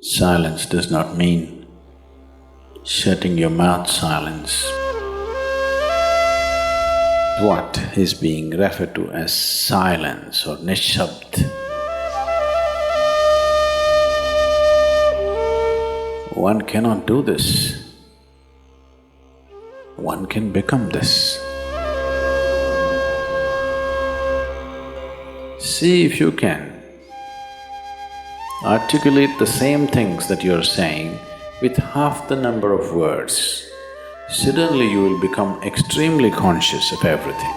Silence does not mean shutting your mouth silence. What is being referred to as silence or nishabd? One cannot do this. One can become this. See if you can articulate the same things that you're saying with half the number of words. Suddenly you will become extremely conscious of everything.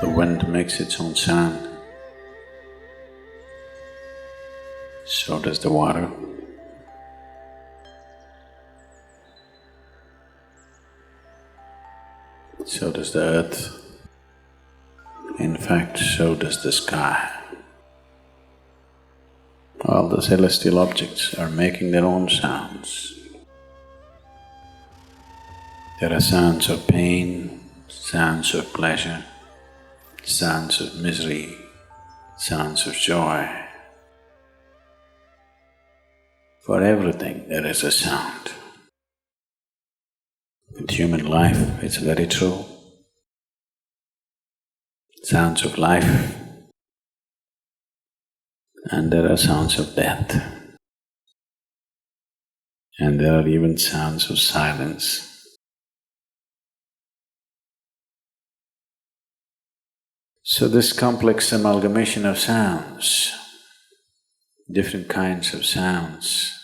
The wind makes its own sound, so does the water. So does the earth. In fact, so does the sky. All the celestial objects are making their own sounds. There are sounds of pain, sounds of pleasure, sounds of misery, sounds of joy. For everything there is a sound. In human life, it's very true. Sounds of life, and there are sounds of death, and there are even sounds of silence. So this complex amalgamation of sounds, different kinds of sounds,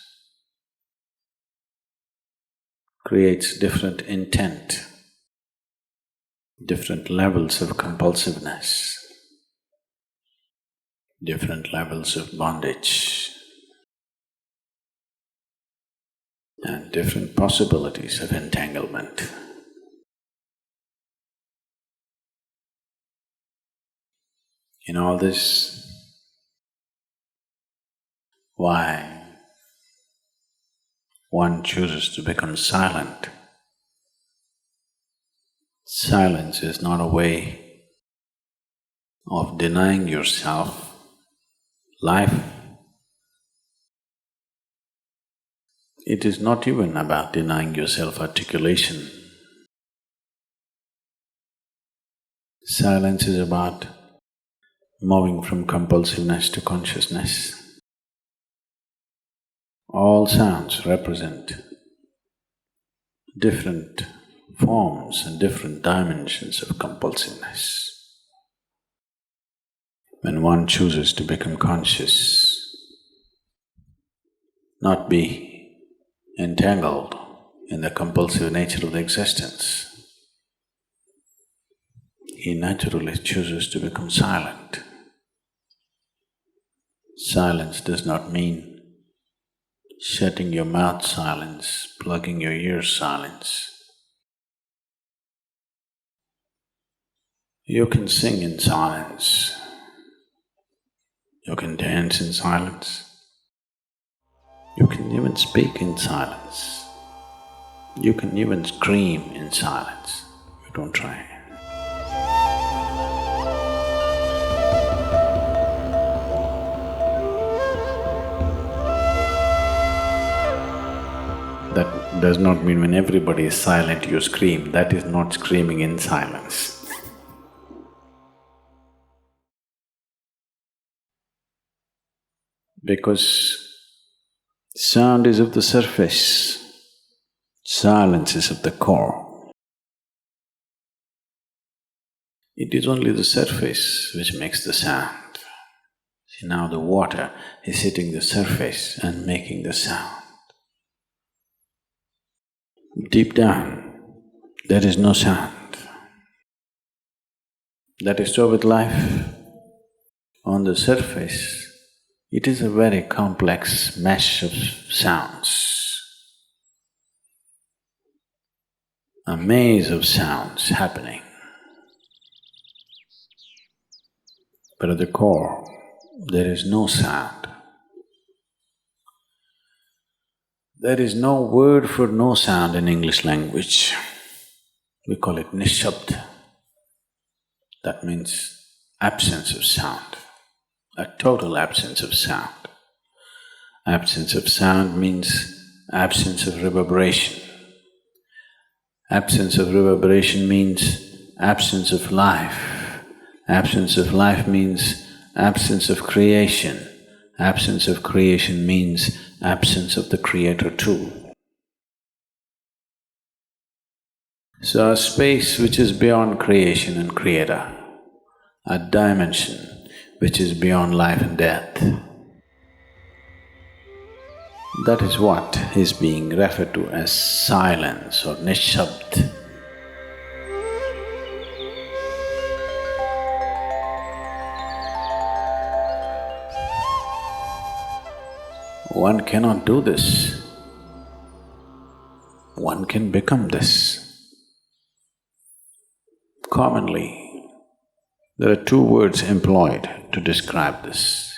creates different intent, different levels of compulsiveness, different levels of bondage, and different possibilities of entanglement. In all this, why one chooses to become silent? Silence is not a way of denying yourself life. It is not even about denying yourself articulation. Silence is about moving from compulsiveness to consciousness. All sounds represent different forms and different dimensions of compulsiveness. When one chooses to become conscious, not be entangled in the compulsive nature of the existence, he naturally chooses to become silent. Silence does not mean shutting your mouth silence, plugging your ears silence. You can sing in silence, you can dance in silence, you can even speak in silence, you can even scream in silence. You don't try. That does not mean when everybody is silent you scream. That is not screaming in silence. Because sound is of the surface, silence is of the core. It is only the surface which makes the sound. See, now the water is hitting the surface and making the sound. Deep down, there is no sound. That is so with life. On the surface, it is a very complex mesh of sounds, a maze of sounds happening. But at the core, there is no sound. There is no word for no sound in English language. We call it nishabd. That means absence of sound, a total absence of sound. Absence of sound means absence of reverberation. Absence of reverberation means absence of life. Absence of life means absence of creation. Absence of creation means absence of the Creator too. So a space which is beyond creation and Creator, a dimension which is beyond life and death, that is what is being referred to as silence or nishabd. One cannot do this, one can become this. Commonly, there are two words employed to describe this.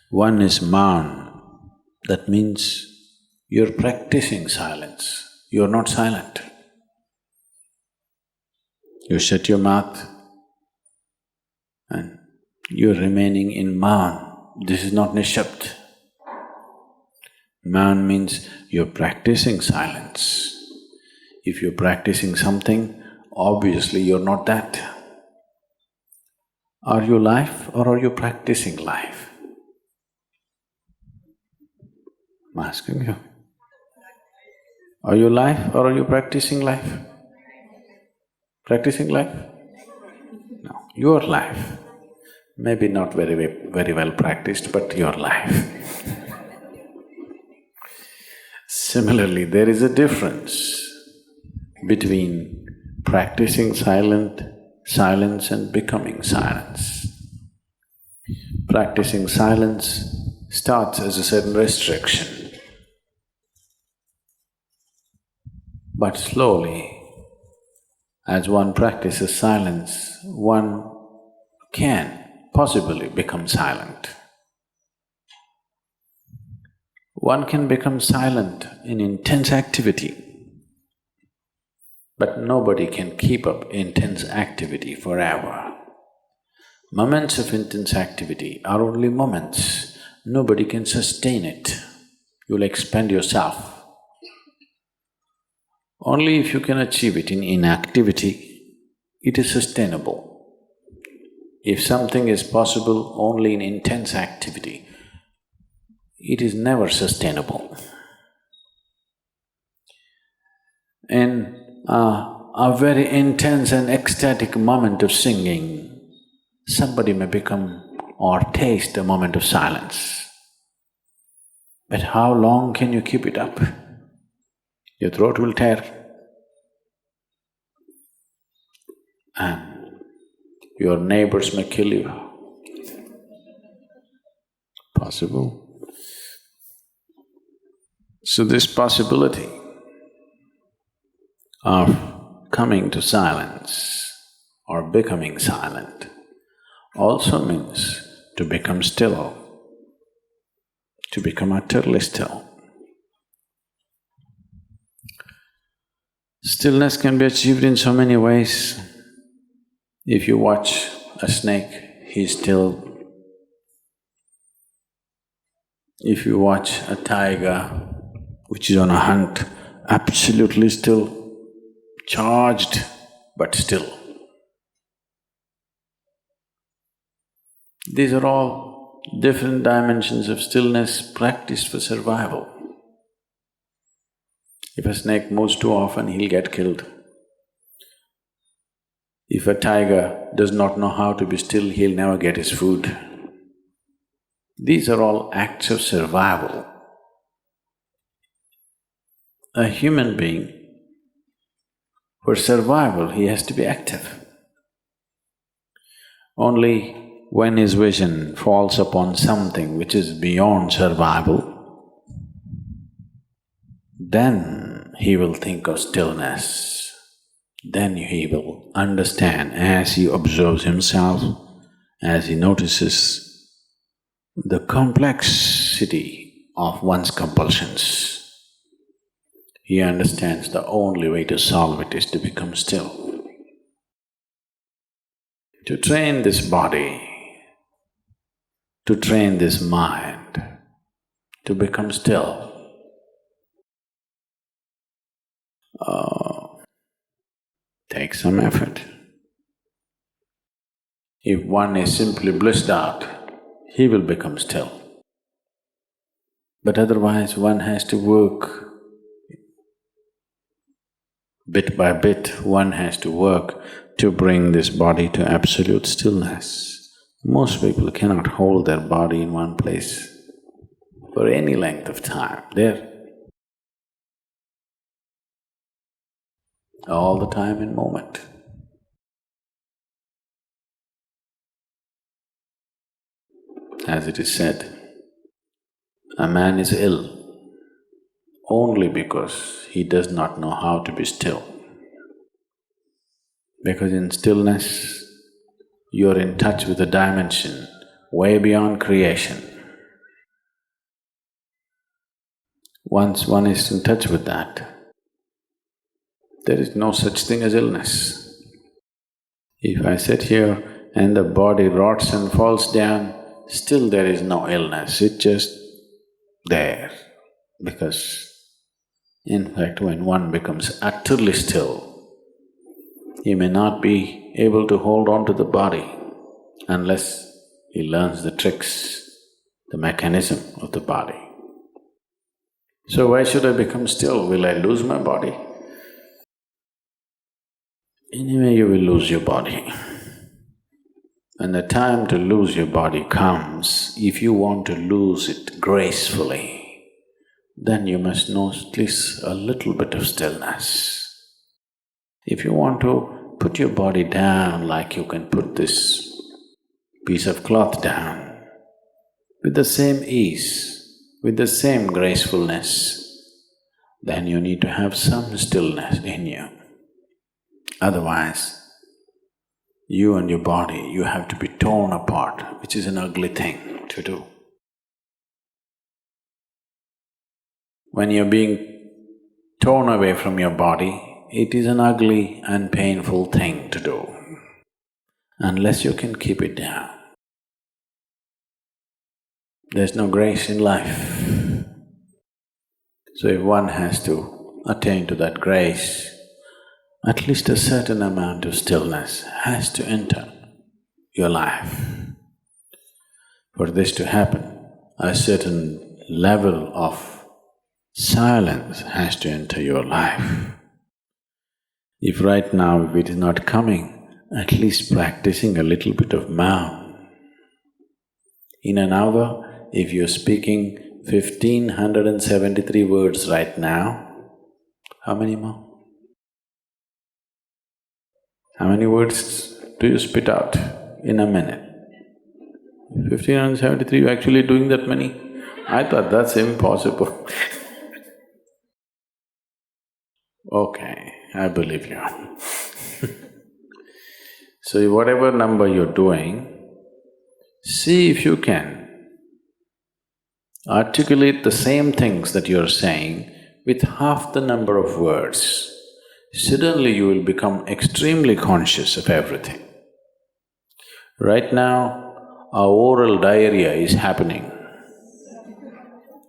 One is man, that means you're practicing silence, you're not silent. You shut your mouth and you're remaining in man, this is not nishabd. Man means you're practicing silence. If you're practicing something, obviously you're not that. Are you life or are you practicing life? I'm asking you. Are you life or are you practicing life? Practicing life? No, your life. Maybe not very well practiced, but your life. Similarly, there is a difference between practicing silence and becoming silence. Practicing silence starts as a certain restriction, but slowly, as one practices silence, one can possibly become silent. One can become silent in intense activity, but nobody can keep up intense activity forever. Moments of intense activity are only moments, nobody can sustain it. You'll expend yourself. Only if you can achieve it in inactivity, it is sustainable. If something is possible only in intense activity, it is never sustainable. In a very intense and ecstatic moment of singing, somebody may become or taste a moment of silence. But how long can you keep it up? Your throat will tear and your neighbors may kill you. Possible. So this possibility of coming to silence or becoming silent also means to become still, to become utterly still. Stillness can be achieved in so many ways. If you watch a snake, he's still. If you watch a tiger which is on a hunt, absolutely still, charged but still. These are all different dimensions of stillness practiced for survival. If a snake moves too often, he'll get killed. If a tiger does not know how to be still, he'll never get his food. These are all acts of survival. A human being, for survival, he has to be active. Only when his vision falls upon something which is beyond survival, then he will think of stillness. Then he will understand as he observes himself, as he notices the complexity of one's compulsions. He understands the only way to solve it is to become still. to train this body, to train this mind, to become still. Takes some effort. If one is simply blissed out, he will become still. But otherwise one has to work bit by bit, one has to work to bring this body to absolute stillness. Most people cannot hold their body in one place for any length of time. They're all the time in moment. As it is said, a man is ill only because he does not know how to be still. Because in stillness, you're in touch with a dimension way beyond creation. Once one is in touch with that, there is no such thing as illness. If I sit here and the body rots and falls down, still there is no illness, it's just there. Because in fact, when one becomes utterly still, he may not be able to hold on to the body unless he learns the tricks, the mechanism of the body. So why should I become still? Will I lose my body? Anyway, you will lose your body. When the time to lose your body comes, if you want to lose it gracefully, then you must know at least a little bit of stillness. If you want to put your body down like you can put this piece of cloth down, with the same ease, with the same gracefulness, then you need to have some stillness in you. Otherwise, you and your body, you have to be torn apart, which is an ugly thing to do. When you're being torn away from your body, it is an ugly and painful thing to do, unless you can keep it down. There's no grace in life. So if one has to attain to that grace, at least a certain amount of stillness has to enter your life. For this to happen, a certain level of silence has to enter your life. If right now if it is not coming, at least practicing a little bit of Maun. In an hour, if you're speaking 1,573 words right now, how many more? How many words do you spit out in a minute? 1,573, you're actually doing that many? I thought that's impossible. Okay, I believe you. So whatever number you're doing, see if you can articulate the same things that you're saying with half the number of words. Suddenly you will become extremely conscious of everything. Right now, our oral diarrhea is happening.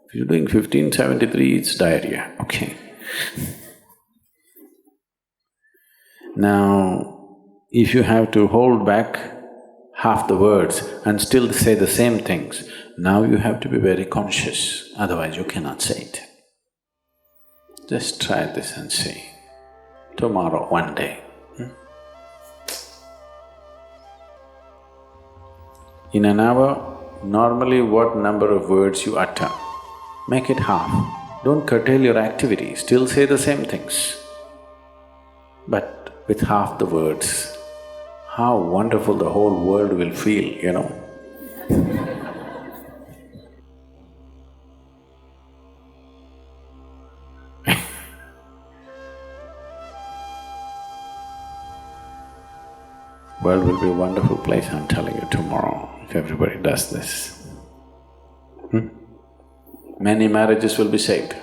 If you're doing 1573, it's diarrhea, okay. Now, if you have to hold back half the words and still say the same things, now you have to be very conscious, otherwise you cannot say it. Just try this and see. Tomorrow, one day. In an hour, normally what number of words you utter, make it half. Don't curtail your activity, still say the same things. But with half the words, how wonderful the whole world will feel, you know. World will be a wonderful place, I'm telling you, tomorrow, if everybody does this. Many marriages will be saved.